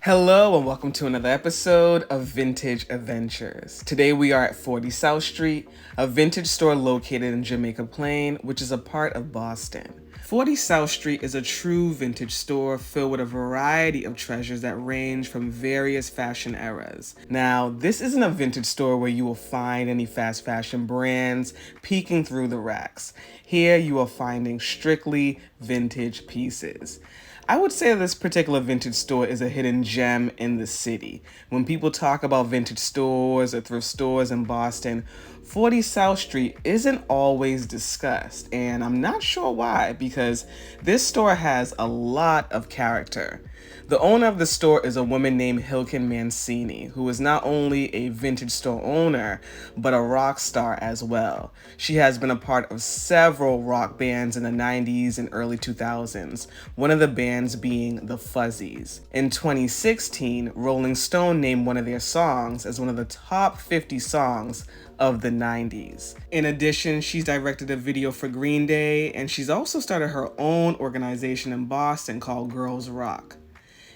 Hello and welcome to another episode of Vintage Adventures. Today we are at 40 South Street, a vintage store located in Jamaica Plain, which is a part of Boston. 40 South Street is a true vintage store filled with a variety of treasures that range from various fashion eras. Now, this isn't a vintage store where you will find any fast fashion brands peeking through the racks. Here you are finding strictly vintage pieces. I would say this particular vintage store is a hidden gem in the city. When people talk about vintage stores or thrift stores in Boston, 40 South Street isn't always discussed, and I'm not sure why, because this store has a lot of character. The owner of the store is a woman named Hilken Mancini, who is not only a vintage store owner, but a rock star as well. She has been a part of several rock bands in the 90s and early 2000s, one of the bands being the Fuzzies. In 2016, Rolling Stone named one of their songs as one of the top 50 songs of the 90s. In addition, she's directed a video for Green Day, and she's also started her own organization in Boston called Girls Rock.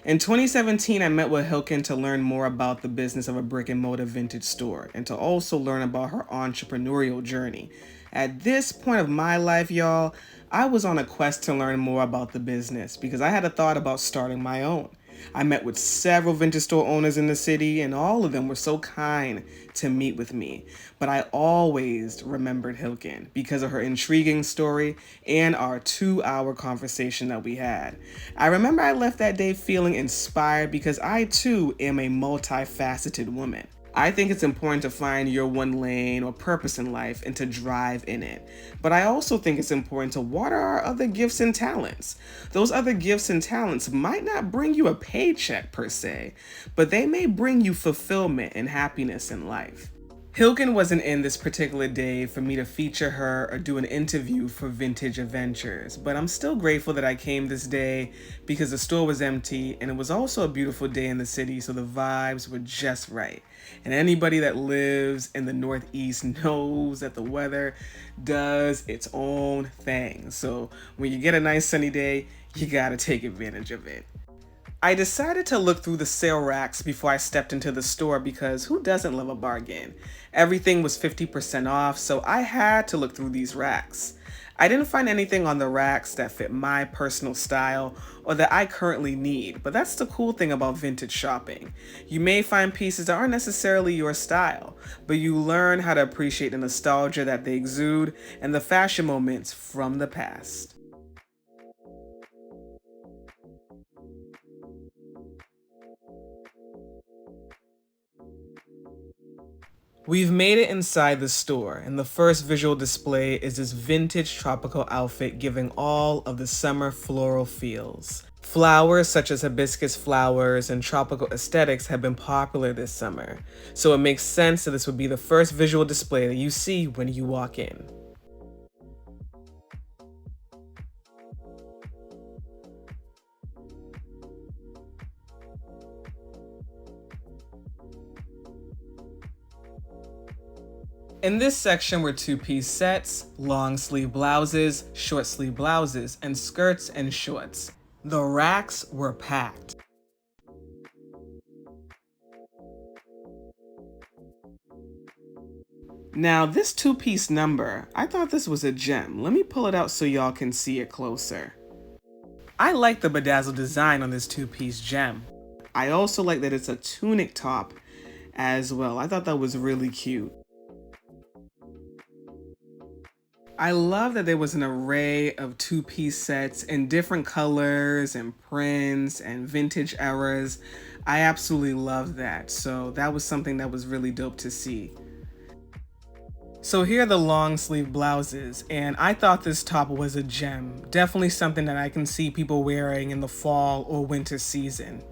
In 2017, I met with Hilken to learn more about the business of a brick and mortar vintage store and to also learn about her entrepreneurial journey. At this point of my life, y'all, I was on a quest to learn more about the business because I had a thought about starting my own. I met with several vintage store owners in the city, and all of them were so kind to meet with me. But I always remembered Hilken because of her intriguing story and our 2-hour conversation that we had. I remember I left that day feeling inspired because I too am a multifaceted woman. I think it's important to find your one lane or purpose in life and to drive in it. But I also think it's important to water our other gifts and talents. Those other gifts and talents might not bring you a paycheck per se, but they may bring you fulfillment and happiness in life. Hilken wasn't in this particular day for me to feature her or do an interview for Vintage Adventures, but I'm still grateful that I came this day because the store was empty and it was also a beautiful day in the city, so the vibes were just right. And anybody that lives in the Northeast knows that the weather does its own thing. So when you get a nice sunny day, you gotta take advantage of it. I decided to look through the sale racks before I stepped into the store because who doesn't love a bargain? Everything was 50% off, so I had to look through these racks. I didn't find anything on the racks that fit my personal style or that I currently need, but that's the cool thing about vintage shopping. You may find pieces that aren't necessarily your style, but you learn how to appreciate the nostalgia that they exude and the fashion moments from the past. We've made it inside the store, and the first visual display is this vintage tropical outfit giving all of the summer floral feels. Flowers such as hibiscus flowers and tropical aesthetics have been popular this summer, so it makes sense that this would be the first visual display that you see when you walk in. In this section were two-piece sets, long sleeve blouses, short sleeve blouses, and skirts and shorts. The racks were packed. Now this two-piece number, I thought this was a gem. Let me pull it out so y'all can see it closer. I like the bedazzled design on this two-piece gem. I also like that it's a tunic top as well. I thought that was really cute. I love that there was an array of two-piece sets in different colors and prints and vintage eras. I absolutely love that. So that was something that was really dope to see. So here are the long sleeve blouses, and I thought this top was a gem. Definitely something that I can see people wearing in the fall or winter season.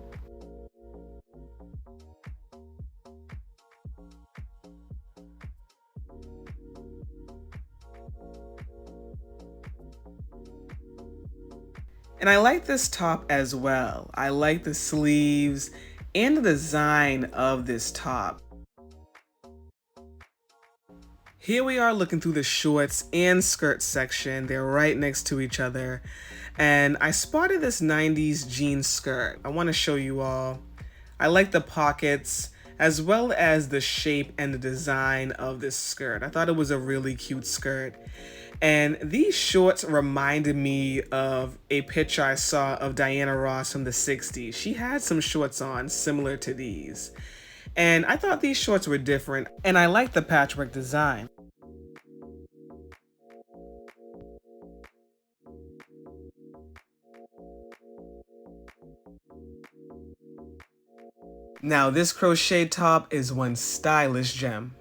And I like this top as well. I like the sleeves and the design of this top. Here we are looking through the shorts and skirt section. They're right next to each other. And I spotted this 90s jean skirt. I want to show you all. I like the pockets as well as the shape and the design of this skirt. I thought it was a really cute skirt. And these shorts reminded me of a picture I saw of Diana Ross from the 60s. She had some shorts on similar to these. And I thought these shorts were different, and I liked the patchwork design. Now this crochet top is one stylish gem.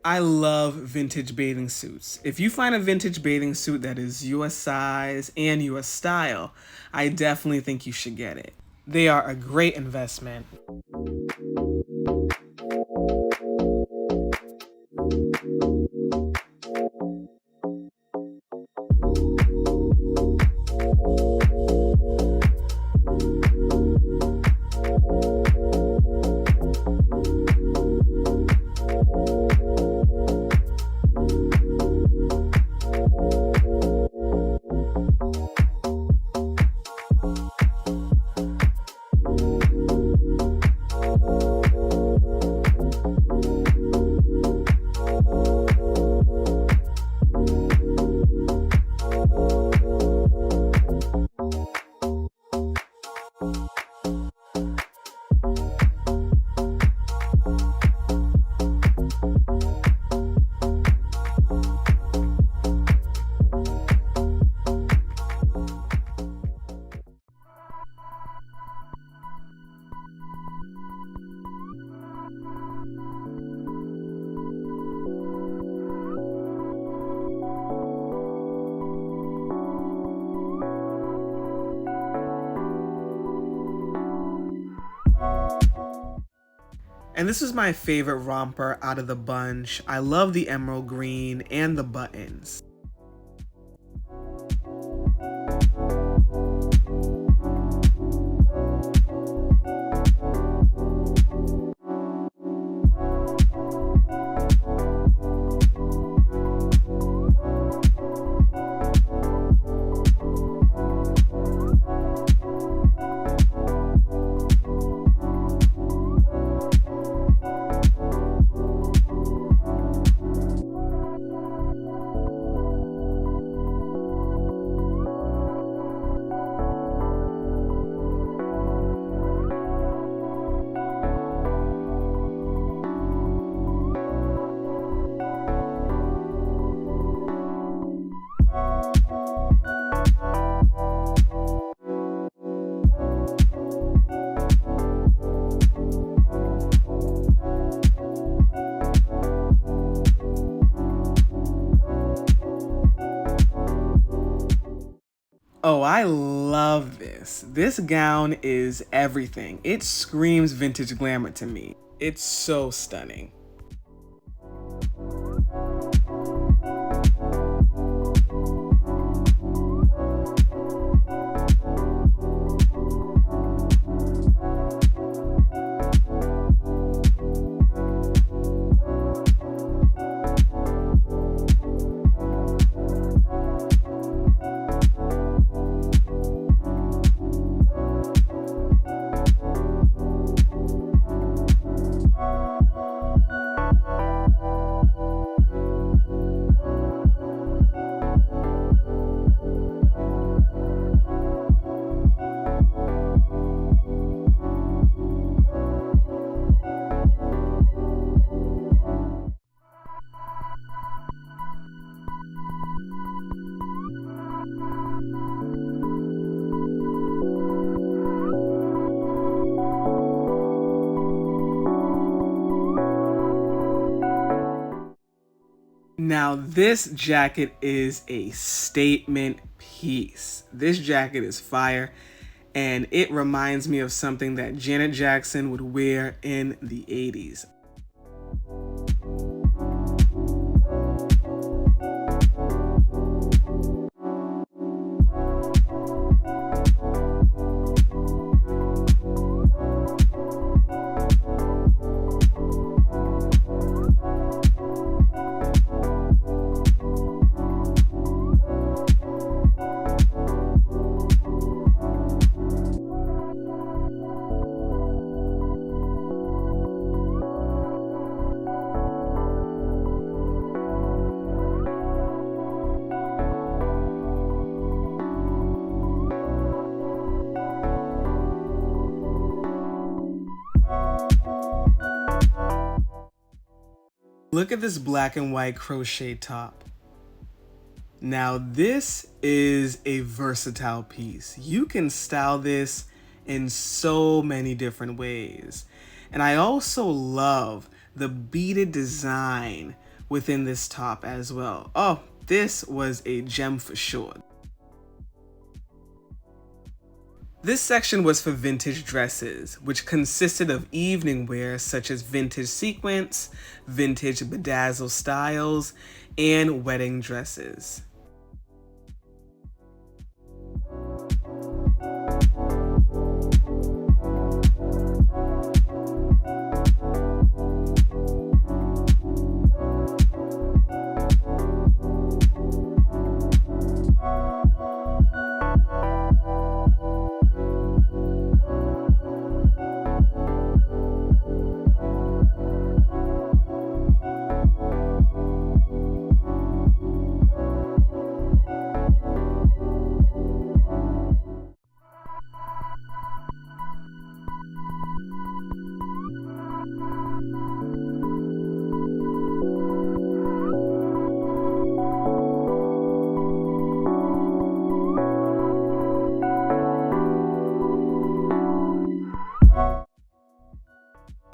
I love vintage bathing suits. If you find a vintage bathing suit that is your size and your style, I definitely think you should get it. They are a great investment. And this is my favorite romper out of the bunch. I love the emerald green and the buttons. Oh, I love this. This gown is everything. It screams vintage glamour to me. It's so stunning. Now, this jacket is a statement piece. This jacket is fire, and it reminds me of something that Janet Jackson would wear in the 80s. Look at this black and white crochet top. Now, this is a versatile piece. You can style this in so many different ways. And I also love the beaded design within this top as well. Oh, this was a gem for sure. This section was for vintage dresses, which consisted of evening wear such as vintage sequins, vintage bedazzle styles, and wedding dresses.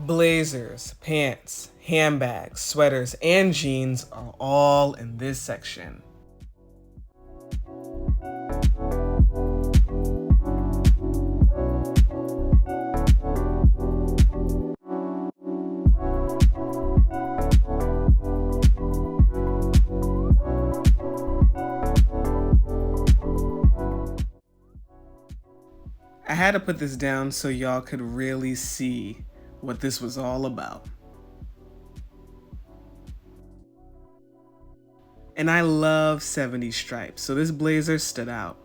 Blazers, pants, handbags, sweaters, and jeans are all in this section. I had to put this down so y'all could really see what this was all about. And I love 70s stripes, so this blazer stood out.